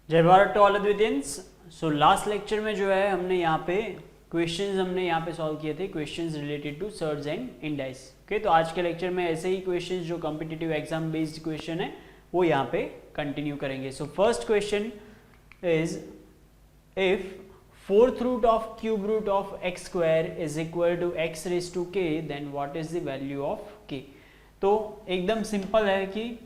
जय Bharat to all अद्वितियंस। So last lecture में जो है हमने यहाँ पे क्वेश्चंस सॉल्व किए थे, questions related to surds and indices. Okay, तो आज के लेक्चर में ऐसे ही क्वेश्चंस जो कॉम्पिटिटिव एग्जाम बेस्ड क्वेश्चन है वो यहाँ पे कंटिन्यू करेंगे। So first question is if fourth root of cube root of x square is equal to x raise to k, then what is the value of k. तो एकदम simple है कि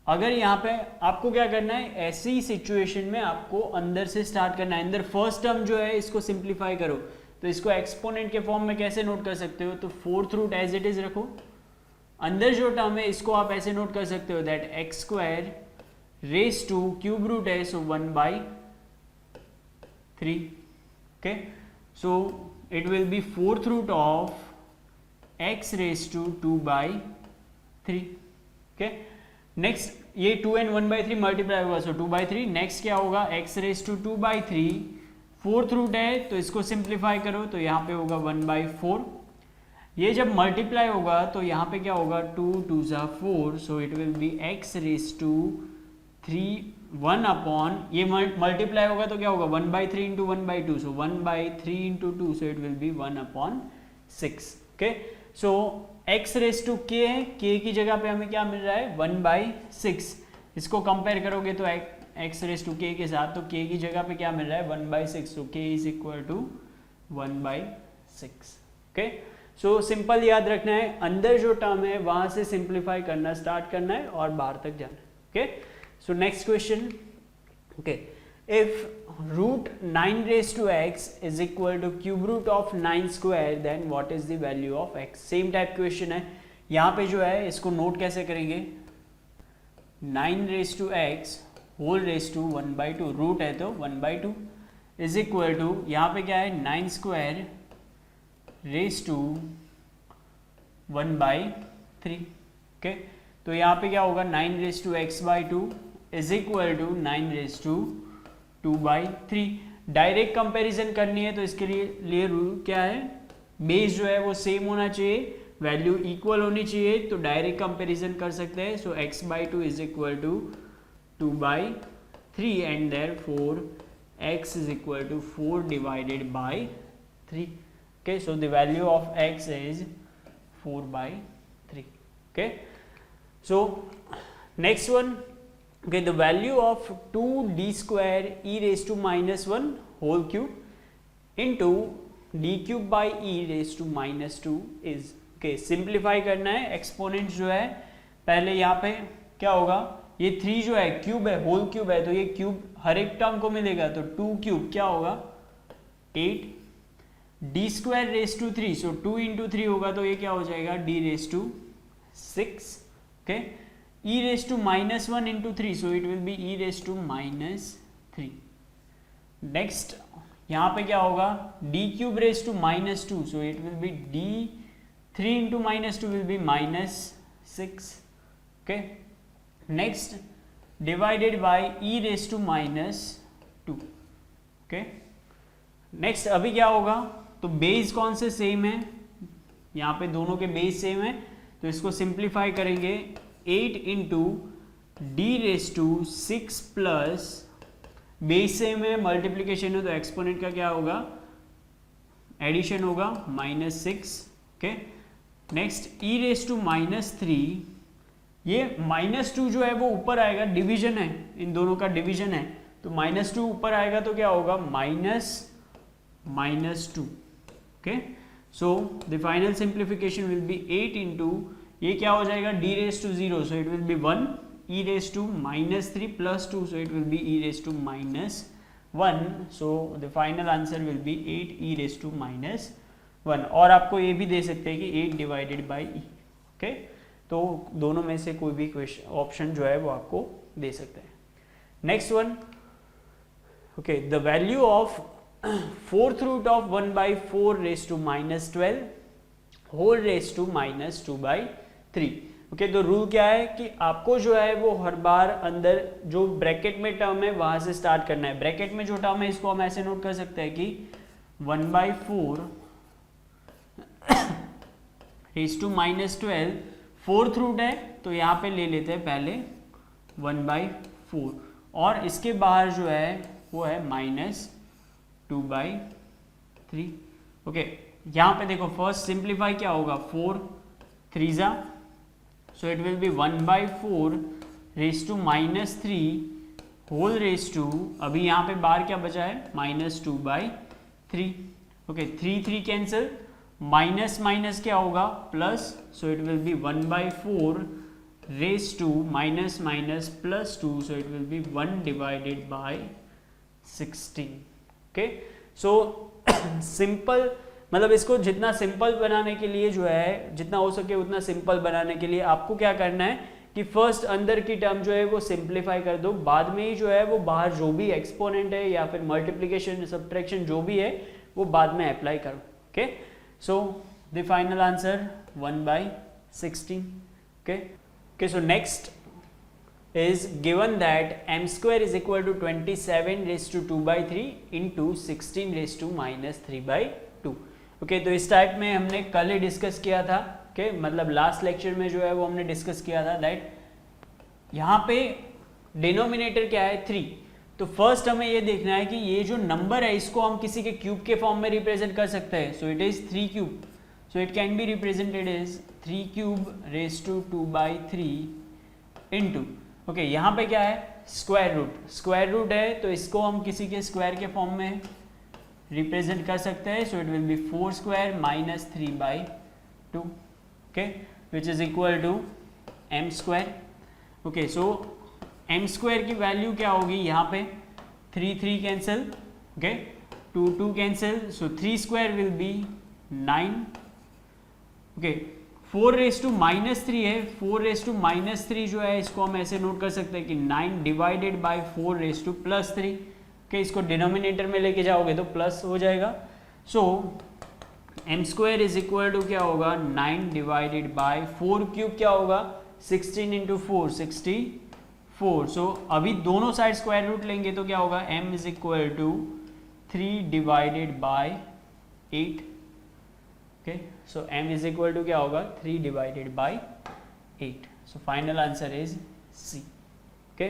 अगर यहाँ पे आपको क्या करना है, ऐसी सिचुएशन में आपको अंदर से स्टार्ट करना है। अंदर फर्स्ट टर्म जो है इसको सिंप्लीफाई करो, तो इसको एक्सपोनेंट के फॉर्म में कैसे नोट कर सकते हो, तो fourth root as it is रखो। अंदर जो टर्म है इसको आप ऐसे नोट कर सकते हो that x square raise to cube root है, so 1/3। Okay, so it will be fourth root of x raise to 2/3। Okay, next ये 2 एंड 1/3 मल्टीप्लाई होगा, सो 2/3। नेक्स्ट क्या होगा, x raise to 2/3, fourth root है तो इसको सिंप्लीफाई करो, तो यहाँ पे होगा 1/4। ये जब मल्टीप्लाई होगा तो यहाँ पे क्या होगा, 2 2 ज़ा 4, so it will be x raise to 3 1 upon, ये मल्टीप्लाई होगा तो क्या होगा 1/3 into 1/2, so 1/3 into 2, so it will be 1/6। Okay, so x raise to k है, k की जगह पे हमें क्या मिल रहा है 1/6। इसको कंपेयर करोगे तो x रेज टू k के साथ, तो k की जगह पे क्या मिल रहा है 1/6, तो k is equal to 1/6। Okay, so simple याद रखना है, अंदर जो टर्म है वहां से सिंप्लीफाई करना स्टार्ट करना है और बाहर तक जाना है। Okay, so next question. Okay, if root 9 raised to x is equal to cube root of 9 square, then what is the value of x। Same type question है। यहाँ पे जो है इसको नोट कैसे करेंगे, 9 raised to x whole raise to 1/2, root है तो 1/2 इज इक्वल टू, यहाँ पे क्या है 9 स्क्वायर रेज टू 1/3। ओके, तो यहाँ पे क्या होगा 9 raise to x/2 is equal to 9 raise to 2/3। Direct comparison करनी है तो इसके लिए रूल क्या है, बेस जो है वो सेम होना चाहिए, वैल्यू इक्वल होनी चाहिए, तो डायरेक्ट कंपैरिजन कर सकते हैं। So x/2 is equal to 2/3 and therefore x is equal to 4 divided by 3। Okay, so the value of x is 4/3। Okay, so next one. Okay, the value of 2d square e raised to -1 whole cube into d cube by e raised to -2 is। okay, simplify करना है। Exponent जो है पहले यहाँ पे क्या होगा, ये 3 जो है क्यूब है, होल क्यूब है, तो ये क्यूब हर एक टर्म को मिलेगा, तो 2 क्यूब क्या होगा 8, d square raise to 3, so 2 into 3 होगा तो ये क्या हो जाएगा d raise to 6। Okay, e raised to -1 into 3, so it will be e raised to -3। next यहाँ पे क्या होगा d cube raised to -2, so it will be d 3 into -2 will be -6। okay, next divided by e raised to -2। okay, next अभी क्या होगा, तो base कौन से सेम है, यहाँ पे दोनों के बेस सेम है, तो इसको सिंप्लीफाई करेंगे 8 into d raise to 6 plus, base same है, मल्टीप्लीकेशन है तो एक्सपोनेंट का क्या होगा एडिशन होगा -6। Okay, next e raise to -3, ये -2 जो है वो ऊपर आएगा, डिवीजन है, इन दोनों का डिवीजन है, तो -2 ऊपर आएगा तो क्या होगा -2। Okay, so the final simplification will be 8 into, ये क्या हो जाएगा d raise to 0, so it will be 1, e raise to -3 plus 2, so it will be e raise to -1, so the final answer will be 8 e raise to -1। और आपको ये भी दे सकते हैं कि 8 डिवाइडेड बाई e। ओके, तो दोनों में से कोई भी क्वेश्चन ऑप्शन जो है वो आपको दे सकते हैं। Next one. Okay, the value of fourth root of 1/4 raise to -12 whole raise to -2/3। Okay, तो रूल क्या है कि आपको जो है वो हर बार अंदर जो ब्रैकेट में टर्म है वहां से स्टार्ट करना है। ब्रैकेट में जो टर्म है इसको हम ऐसे नोट कर सकते हैं कि 1/4 रेज टू -12, फोर्थ रूट है तो यहाँ पे ले लेते हैं पहले 1/4, और इसके बाहर जो है वो है -2/3। ओके, यहाँ पे देखो फर्स्ट सिंप्लीफाई क्या होगा, 4 3 so it will be 1/4 raise to -3 whole raise to, अभी यहाँ पे बाहर क्या बचा है -2/3। ओके, 3 3 कैंसिल, माइनस माइनस क्या होगा plus, so it will be 1/4 raise to minus minus +2, so it will be 1/16। Okay, so simple, मतलब इसको जितना सिंपल बनाने के लिए जो है, जितना हो सके उतना सिंपल बनाने के लिए आपको क्या करना है कि फर्स्ट अंदर की टर्म जो है वो सिंप्लीफाई कर दो, बाद में ही जो है वो बाहर जो भी एक्सपोनेंट है या फिर मल्टीप्लिकेशन सब्ट्रैक्शन जो भी है वो बाद में अप्लाई करो। Okay, so the final answer 1/16। Okay, so next is given that m square is equal to 27 raised to 2/3 into 16 raised to -3/2। Okay, तो इस टाइप में हमने कल ही डिस्कस किया था। ओके, मतलब लास्ट लेक्चर में जो है वो हमने डिस्कस किया था दैट यहाँ पे डिनोमिनेटर क्या है 3। तो फर्स्ट हमें ये देखना है कि ये जो नंबर है इसको हम किसी के क्यूब के फॉर्म में रिप्रेजेंट कर सकते हैं। So it is 3 cube, so it can be represented as 3 cube raise to 2/3 into, okay, यहाँ पे क्या है स्क्वायर रूट है, तो इसको हम किसी के स्क्वायर के फॉर्म में रिप्रेजेंट कर सकते हैं। So it will be 4 square -3/2, okay, which is equal to m square. Okay, so m square की वैल्यू क्या होगी, यहाँ पे 3 3 cancel, okay, 2 2 cancel, so 3 square will be 9। Okay, 4 raise to -3 है, 4 रेज टू -3 जो है इसको हम ऐसे नोट कर सकते हैं कि 9 divided by 4 raise to +3। Okay, इसको डिनोमिनेटर में लेके जाओगे तो प्लस हो जाएगा। So m square is equal to क्या होगा 9 डिवाइडेड बाय 4 क्यूब क्या होगा 16 इंटू 4 64। सो अभी दोनों साइड स्क्वायर रूट लेंगे तो क्या होगा m is equal to 3 divided by 8। Okay, so m is equal to क्या होगा 3 divided by 8। So final answer is C। Okay,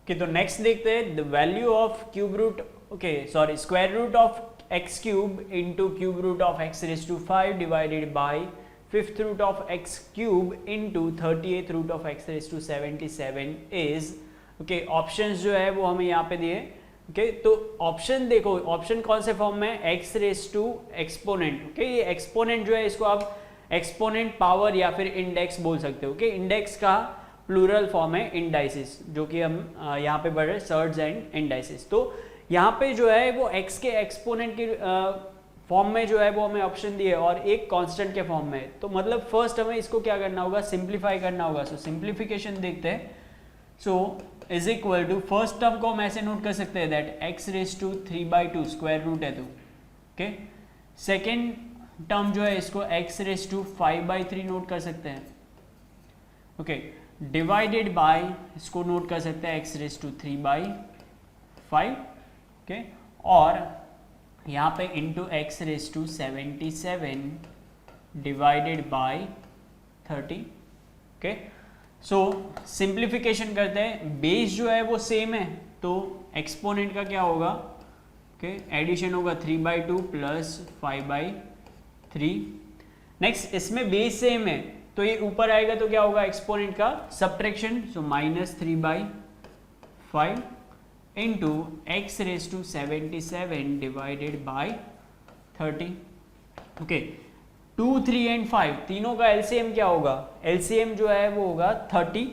तो नेक्स्ट देखते हैं the value of cube root, okay sorry, square root of x cube into cube root of x raise to 5 divided by 5th root of x cube into 38th root of x raise to 77 is, okay, options जो है वो हमें यहाँ पे दिए। Okay, तो option देखो, option कौन से फॉर्म में, x raise to exponent. Okay, ये एक्सपोनेंट जो है इसको आप एक्सपोनेंट पावर या फिर इंडेक्स बोल सकते हो। ओके, इंडेक्स का प्लूरल फॉर्म है इंडाइसिस, जो कि हम यहाँ पे पढ़ रहे हैं सर्ड्स एंड इंडाइसिस। तो यहाँ पे जो है वो x के एक्सपोनेंट के फॉर्म में जो है वो हमें ऑप्शन दिए और एक कांस्टेंट के फॉर्म में। तो मतलब फर्स्ट हमें इसको क्या करना होगा, सिंप्लीफाई करना होगा। सो सिंप्लीफिकेशन देखते हैं। So is equal to first term को हम ऐसे नोट कर सकते हैं that x raise to 3/2 square root है तो, ओके, सेकेंड टर्म जो है इसको x रेज टू 5/3 नोट कर सकते हैं। ओके, डिवाइडेड बाय इसको नोट कर सकते हैं x रेज टू 3/5, ओके, और यहाँ पे into x raise to 77 divided by 30। Okay, so simplification करते हैं, बेस जो है वो सेम है तो एक्सपोनेंट का क्या होगा, ओके, एडिशन होगा 3/2 प्लस 5/3। नेक्स्ट इसमें बेस सेम है तो ये ऊपर आएगा तो क्या होगा एक्सपोनेंट का subtraction, so -3/5 into x raise to 77 divided by 30। Okay, 2 3 and 5 तीनों का एलसीएम क्या होगा, एलसीएम जो है वो होगा 30।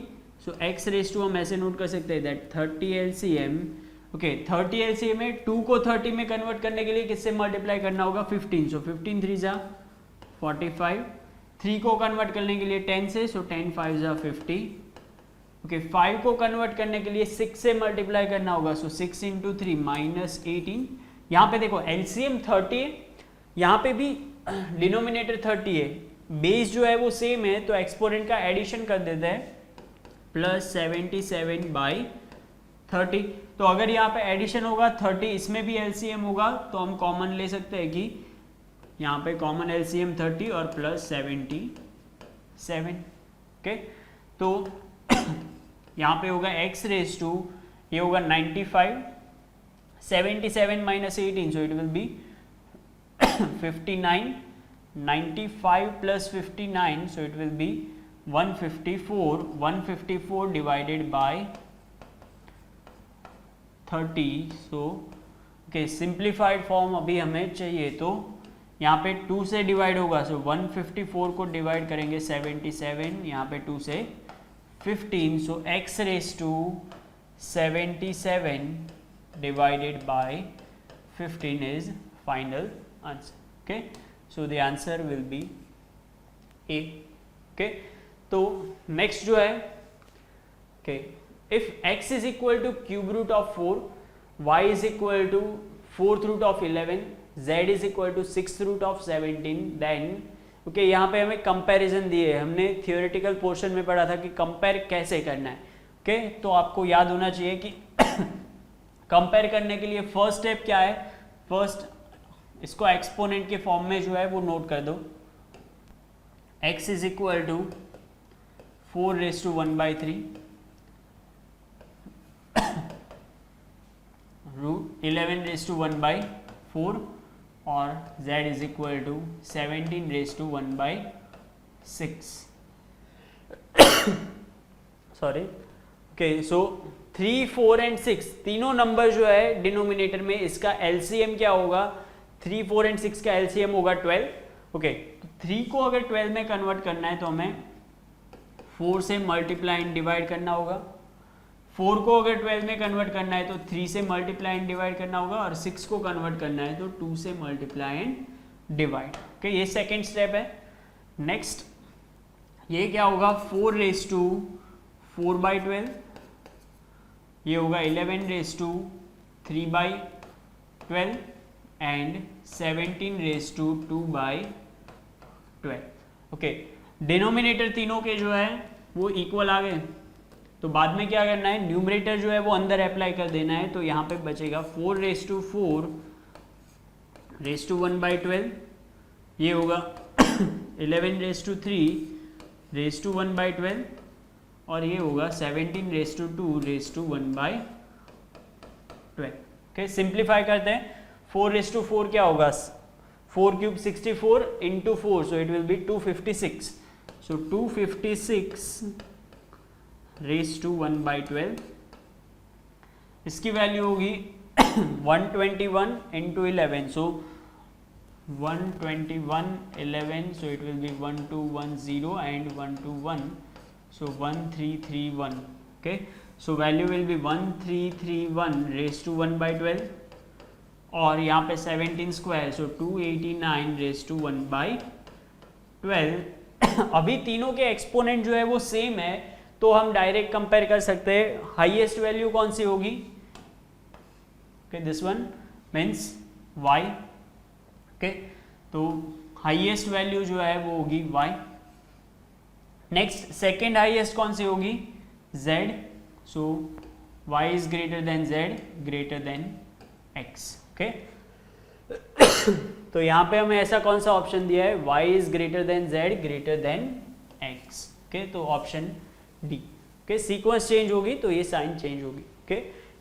सो x रेज टू हम ऐसे नोट कर सकते हैं दैट 30 एलसीएम। ओके, 30 एलसीएम है, 2 को 30 में कन्वर्ट करने के लिए किससे मल्टीप्लाई करना होगा 15। सो 15 3 जा 45, 3 को कन्वर्ट करने के लिए 10 से, सो 10 5 जा 50। ओके, 5 को कन्वर्ट करने के लिए 6 से मल्टीप्लाई करना होगा, सो 6 इंटू 3 -18। यहाँ पे देखो एलसीएम 30 है, यहाँ पे भी डिनोमिनेटर 30 है, बेस जो है वो सेम है तो एक्सपोनेंट का एडिशन कर देते हैं प्लस 77/30। तो अगर यहाँ पे एडिशन होगा 30, इसमें भी एलसीएम होगा तो हम कॉमन ले सकते हैं कि यहाँ पे कॉमन एलसीएम 30 और प्लस 77। ओके, तो यहाँ पे होगा x रेज टू, ये होगा 95, 77 minus 18, so it will B 59, 95 plus 59, so it will B 154, 154 divided by 30, so okay simplified form अभी हमें चाहिए, तो यहाँ पे 2 से डिवाइड होगा, सो 154 को डिवाइड करेंगे 77, यहाँ पे 2 से 15, so x raise to 77 divided by 15 is final answer. Okay, so the answer will be A. Okay, तो next जो है, okay, if x is equal to cube root of 4, y is equal to 4th root of 11, z is equal to 6th root of 17, then okay, यहाँ पे हमें comparison दिए है, हमने theoretical portion में पढ़ा था कि कंपेयर कैसे करना है. ओके, तो आपको याद होना चाहिए कि कंपेयर करने के लिए फर्स्ट स्टेप क्या है, फर्स्ट इसको एक्सपोनेंट के फॉर्म में जो है वो नोट कर दो. x is equal to 4 raise to 1/3 root 11 raise to 1/4 और z is equal to 17 raise to 1/6. Sorry, okay, so 3, 4 and 6 तीनों नंबर जो है डिनोमिनेटर में, इसका एलसीएम क्या होगा, 3, 4 एंड 6 का एलसीएम होगा 12. ओके, तो 3 को अगर 12 में कन्वर्ट करना है तो हमें 4 से मल्टीप्लाई एंड डिवाइड करना होगा. 4 को अगर 12 में कन्वर्ट करना है तो 3 से मल्टीप्लाई एंड डिवाइड करना होगा, और 6 को कन्वर्ट करना है तो 2 से मल्टीप्लाई एंड डिवाइड. ओके, ये सेकेंड स्टेप है. नेक्स्ट ये क्या होगा, 4 रेज टू 4/12, ये होगा 11 raise to 3/12 and 17 raise to 2/12. Okay, denominator तीनों के जो है वो इक्वल आ गए, तो बाद में क्या करना है, न्यूमरेटर जो है वो अंदर अप्लाई कर देना है. तो यहाँ पे बचेगा 4 रेज टू 4 रेज टू 1/12, ये होगा 11 रेज टू 3 रेज टू 1/12, और ये होगा 17 raise to 2 raise to 1/12. Okay, simplify करते हैं. 4 रेज टू 4 क्या होगा, 4 cube 64 into 4, so it will be 256. So 256 raise to 1/12, इसकी वैल्यू होगी 121 into 11, so 121 11, so it will be 1210 and 121, so 1331. Okay, so value will be 1331 raised to 1/12, और यहाँ पे 17 square, so 289 raised to 1/12. अभी तीनों के एक्सपोनेंट जो है वो सेम है, तो हम डायरेक्ट कंपेयर कर सकते हैं. हाईएस्ट वैल्यू कौन सी होगी, okay, this one means y. Okay, तो हाईएस्ट वैल्यू जो है वो होगी y. नेक्स्ट सेकेंड हाईएस्ट कौन सी होगी, z. So y is greater than z greater than x. Okay, तो यहाँ पे हमें ऐसा कौन सा ऑप्शन दिया है, y is greater than z greater than x. Okay, तो option D. Okay, sequence change होगी तो ये साइन चेंज होगी. ओके,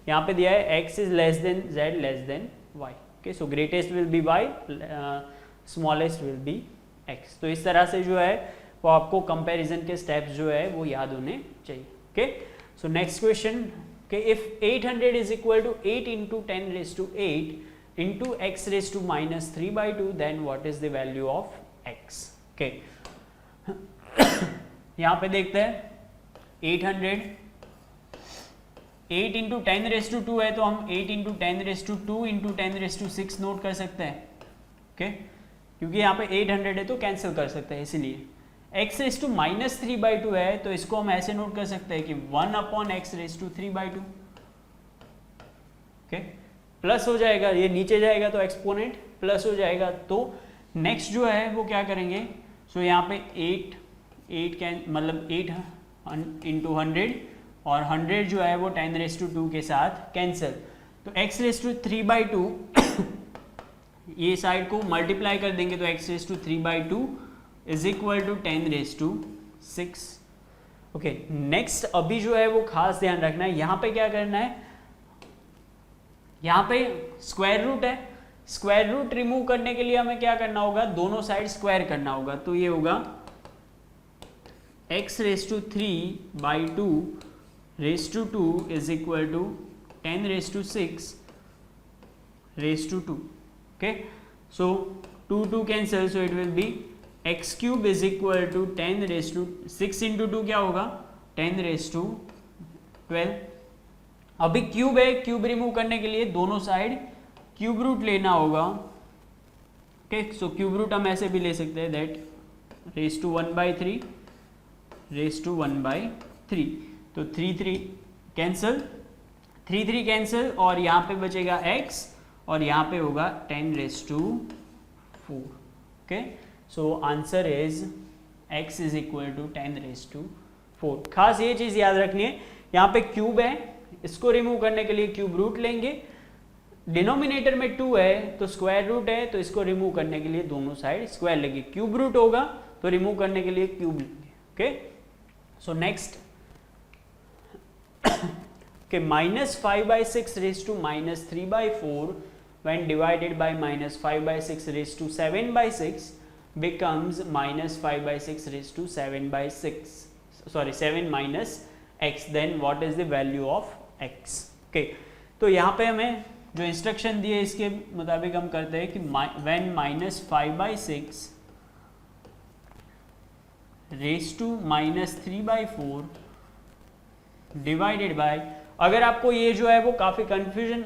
यहाँ पे दिया है x is less than z less than y. Okay, so greatest will be y, smallest will be x. तो इस तरह से जो है वो आपको कंपैरिजन के स्टेप्स जो है वो याद होने चाहिए. Okay, so next question. Okay, if 800 is equal to 8 into 10 raised to 8 into x raised to minus 3/2, then what is the value of x? Okay, यहाँ पे देखते हैं 800 8 इंटू 10 रेज टू 2 है, तो हम 8 into 10 raise to 2 into 10 raise to 6 note कर सकते हैं. ओके, क्योंकि यहाँ पे 800 है तो कैंसिल कर सकते हैं, इसीलिए. x रेज टू माइनस 3/2 है, तो इसको हम ऐसे नोट कर सकते हैं कि 1/x raise to 3/2. Okay, plus हो जाएगा, ये नीचे जाएगा तो एक्सपोनेंट प्लस हो जाएगा. तो नेक्स्ट जो है वो क्या करेंगे, सो यहाँ पे 8 कैन मतलब 8 इंटू 100, और 100 जो है वो 10 रेज टू 2 के साथ कैंसिल. तो x रेज टू 3/2 ये साइड को मल्टीप्लाई कर देंगे, तो x raise to 3/2 is equal to 10 raise to 6. Okay next अभी जो है वो खास ध्यान रखना है, यहाँ पे क्या करना है, यहाँ पे स्क्वायर रूट है, स्क्वायर रूट रिमूव करने के लिए हमें क्या करना होगा, दोनों साइड स्क्वायर करना होगा। तो ये होगा x raise to 3 by 2 raise to 2 is equal to 10 raise to 6 raise to 2। Okay so 2 cancel, so it will be x cube is equal to 10 raise to 6 into 2 क्या होगा 10 रेस टू 12। अभी cube है, cube remove करने के लिए दोनों side cube root लेना होगा। ओके सो क्यूब रूट हम ऐसे भी ले सकते हैं, that raise to 1/3 raise to 1/3। तो 3 कैंसिल, 3 कैंसिल, और यहाँ पे बचेगा x और यहाँ पे होगा 10 raise to 4। Okay so answer is x is equal to 10 raise to 4। खास ये चीज याद रखनी है, यहाँ पे क्यूब है, इसको रिमूव करने के लिए क्यूब रूट लेंगे, डिनोमिनेटर में 2 है तो स्क्वायर रूट है, तो इसको रिमूव करने के लिए दोनों साइड स्क्वायर लेंगे, क्यूब रूट होगा तो रिमूव करने के लिए क्यूब लेंगे। ओके सो नेक्स्ट के -5/6 race to -3/4 when divided by -5/6 raised to 7/6 becomes -5/6 raised to 7/6, sorry 7 minus x, then what is the value of x? okay तो यहाँ पे हमें जो इंस्ट्रक्शन दिए इसके मुताबिक हम करते हैं कि when -5/6 raised to -3/4 divided by, अगर आपको ये जो है वो काफ़ी कन्फ्यूजन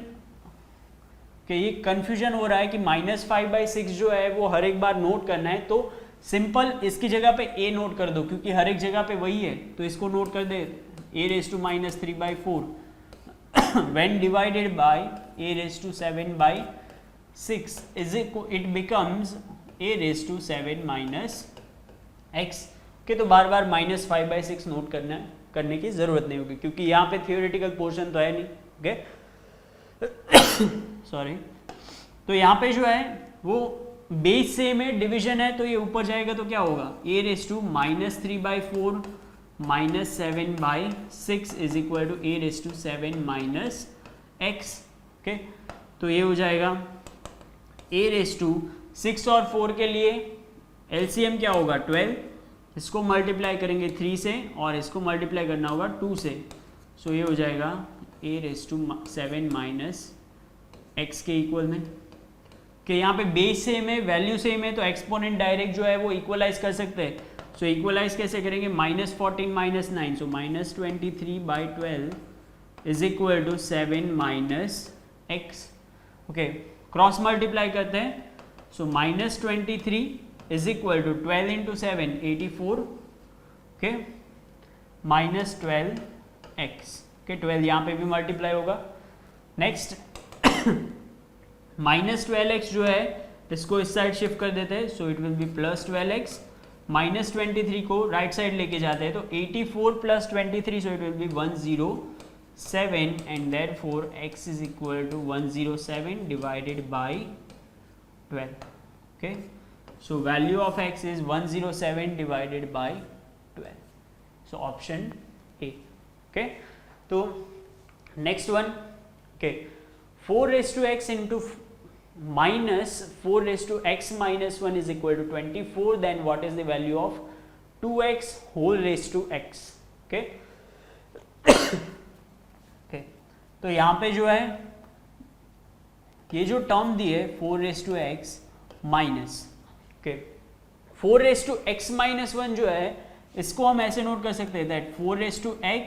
कि ये कन्फ्यूजन हो रहा है कि -5/6 जो है वो हर एक बार नोट करना है, तो सिंपल इसकी जगह पे a नोट कर दो, क्योंकि हर एक जगह पे वही है, तो इसको नोट कर दे a raised to -3/4 when divided by a raised to 7/6 is it becomes a raised to 7 minus x। के तो बार बार -5/6 नोट करने की जरूरत नहीं होगी, क्योंकि यहाँ पे थियोरेटिकल पोर्शन तो है नहीं। ओके सॉरी, तो यहाँ पे जो है वो बेस सेम है, डिवीजन है, तो ये ऊपर जाएगा तो क्या होगा a raise to -3/4 -7/6 is equal to a raise to 7 minus x। Okay तो ये हो जाएगा a रेस टू 6 और 4 के लिए LCM क्या होगा 12, इसको मल्टीप्लाई करेंगे 3 से और इसको मल्टीप्लाई करना होगा 2 से, सो ये हो जाएगा a raise to 7 minus x के इक्वल में। कि यहाँ पे बेस सेम है, वैल्यू सेम है, तो एक्सपोनेंट डायरेक्ट जो है वो इक्वलाइज कर सकते हैं। सो इक्वलाइज कैसे करेंगे, -14 - 9, so -23/12 is equal to 7 minus x। Okay cross multiply करते हैं, so -23 is equal to 12 into 7 84, okay -12x। Okay 12 यहाँ पे भी मल्टीप्लाई होगा। नेक्स्ट -12x जो है इसको इस साइड शिफ्ट कर देते हैं, so it will B +12x। -23 को राइट साइड लेके जाते हैं तो 84 + 23, so it will be 107 and therefore x is equal to 107 divided by 12। Okay so value of x is 107 divided by 12, so option A. Okay तो next one, okay 4 raised to x into -4 raised to x minus 1 is equal to 24, then what is the value of 2x whole raised to x? okay okay तो यहाँ पे जो है ये जो term दी है 4 raised to x minus, okay 4 raised to x minus 1 जो है इसको हम ऐसे नोट कर सकते हैं that 4 raised to x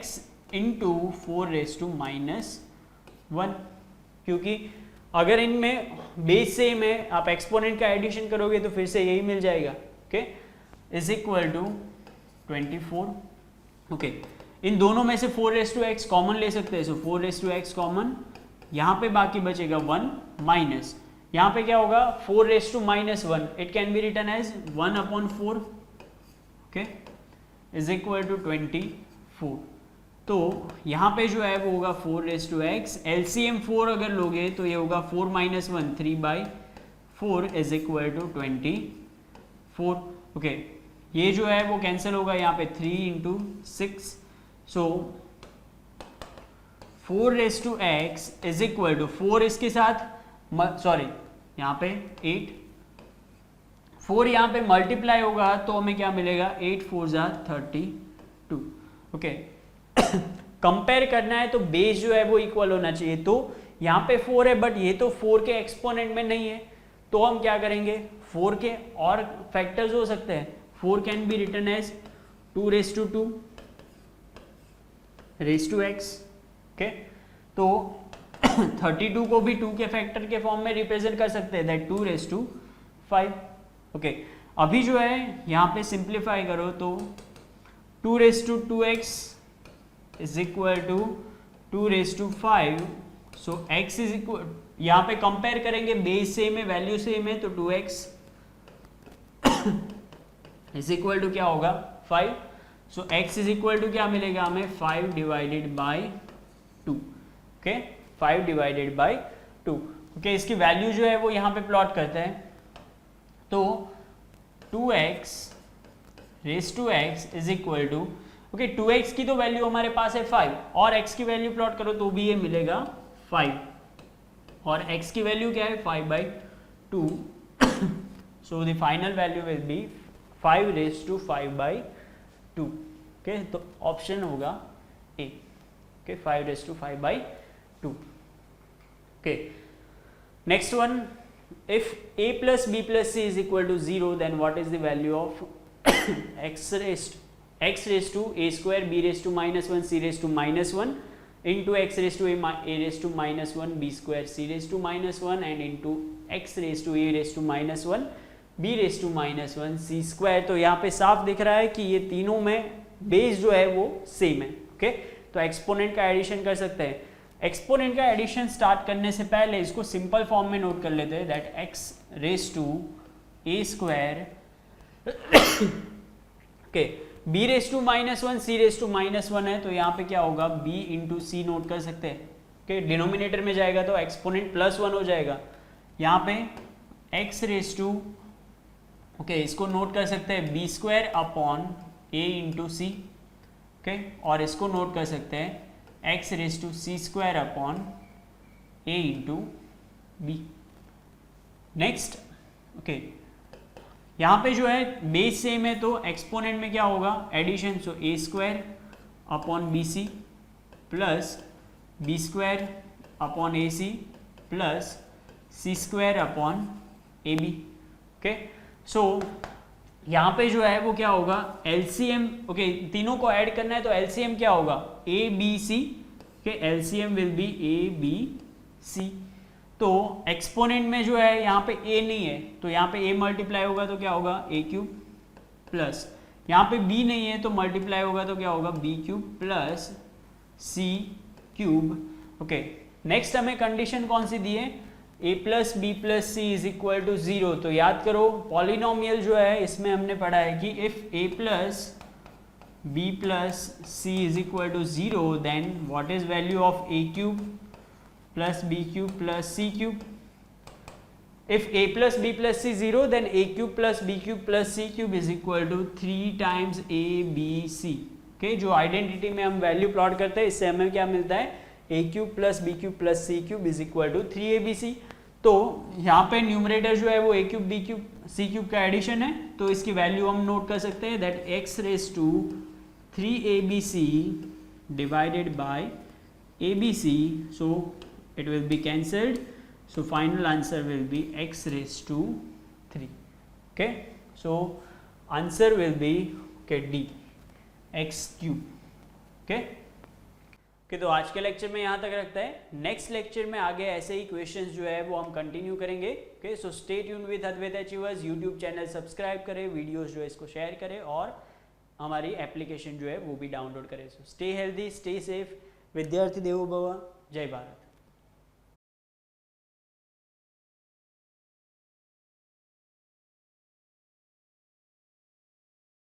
into 4 raised to -1, क्योंकि अगर इनमें बेस सेम है आप एक्सपोनेंट का एडिशन करोगे तो फिर से यही मिल जाएगा। Okay is equal to 24। Okay इन दोनों में से 4 raised to x कॉमन ले सकते हैं, सो 4 raised to x कॉमन, यहाँ पे बाकी बचेगा 1 माइनस, यहाँ पे क्या होगा 4 raised to -1, it can be written as 1/4, okay is equal to 24। तो यहाँ पे जो है वो होगा 4 raised to x, LCM 4 अगर लोगे तो ये होगा 4 - 1 3/4 इज इक्वल टू 24। ओके ये जो है वो कैंसिल होगा यहाँ पे 3 into 6, so 4 raise to x is equal to 4 इसके साथ सॉरी यहाँ पे 8, 4 यहाँ पे मल्टीप्लाई होगा तो हमें क्या मिलेगा 8 4 जा 32। ओके कंपेयर करना है तो बेस जो है वो इक्वल होना चाहिए, तो यहाँ पे 4 है बट ये तो 4 के एक्सपोनेंट में नहीं है, तो हम क्या करेंगे 4 के और फैक्टर्स हो सकते हैं। 4 can be written as 2 raise to 2 raise to x. Okay तो 32 को भी 2 के फैक्टर के फॉर्म में रिप्रेजेंट कर सकते हैं, दैट 2 रेज टू 5। ओके अभी जो है यहाँ पे सिंप्लीफाई करो तो 2 raise to 2x is equal to 2 raise to 5, so x is equal, यहाँ पे कंपेयर करेंगे बेस सेम है वैल्यू सेम है, तो 2x इज इक्वल टू क्या होगा 5, so x is equal to क्या मिलेगा हमें 5 divided by 2। Okay 5 divided by 2। Okay इसकी वैल्यू जो है वो यहाँ पे प्लॉट करते हैं, तो 2x raise to x is equal to, okay 2x की तो वैल्यू हमारे पास है 5 और x की वैल्यू प्लॉट करो तो भी ये मिलेगा 5 और x की वैल्यू क्या है 5/2, so the final value will be 5 raise to 5/2। Okay तो ऑप्शन होगा A. Okay 5 raise to 5/2। Okay next one, if a plus b plus c is equal to 0 then what is the value of x raised to a square b raised to -1 c raised to -1 into x raised to a raised to -1 b square c raised to -1 and into x raised to a raised to -1 b raised to -1 c square। तो यहाँ पे साफ दिख रहा है कि ये तीनों में बेस जो है वो सेम है। ओके तो एक्सपोनेंट का एडिशन कर सकते हैं। एक्सपोनेंट का एडिशन स्टार्ट करने से पहले इसको सिंपल फॉर्म में नोट कर लेते हैं, that x raise to a square okay b raise to -1 c raise to -1 है, तो यहाँ पे क्या होगा b इंटू सी नोट कर सकते हैं। ओके डिनोमिनेटर में जाएगा तो एक्सपोनेंट +1 हो जाएगा। यहाँ पे x रेज टू ओके इसको नोट कर सकते हैं b square upon a into c. Okay और इसको नोट कर सकते हैं x raise to c square upon a into b. Next okay यहाँ पे जो है बेस सेम है तो एक्सपोनेंट में क्या होगा addition, so a square upon b c plus b square upon a c plus c square upon a b. Okay so यहाँ पे जो है वो क्या होगा एलसीएम, ओके तीनों को ऐड करना है तो एलसीएम क्या होगा a b c. Okay LCM will be a b c. तो एक्सपोनेंट में जो है यहाँ पे ए नहीं है तो यहाँ पे ए मल्टीप्लाई होगा तो क्या होगा ए क्यूब प्लस यहाँ पे बी नहीं है तो मल्टीप्लाई होगा तो क्या होगा b cube plus c cube. Okay next हमें कंडीशन कौन सी दी है a plus b plus c is equal to 0। तो याद करो पॉलिनोमियल जो है इसमें हमने पढ़ा है कि if a plus b plus c is equal to 0 then what is value of a cube plus b cube plus c cube. If a plus b plus c 0 then a cube plus b cube plus c cube is equal to 3 times a b c। Okay जो identity में हम value plot करते हैं इससे हमें क्या मिलता है a cube plus b cube plus c cube is equal to 3abc। तो यहाँ पे न्यूमरेटर जो है वो a cube b cube c cube का एडिशन है तो इसकी वैल्यू हम नोट कर सकते हैं that x raise to 3abc divided by abc, so it will be cancelled, so final answer will be x raised to 3। okay so answer will be okay D x cube। okay okay तो आज के lecture में यहाँ तक रखता है। Next lecture में आगे ऐसे ही क्वेश्चंस जो है वो हम कंटिन्यू करेंगे। okay so stay tuned with Advait Achievers. YouTube channel subscribe करें, वीडियोस जो है इसको शेयर करें और हमारी एप्लीकेशन जो है वो भी डाउनलोड करें। So stay healthy, stay safe. विद्यार्थी देवो भव। जय भारत।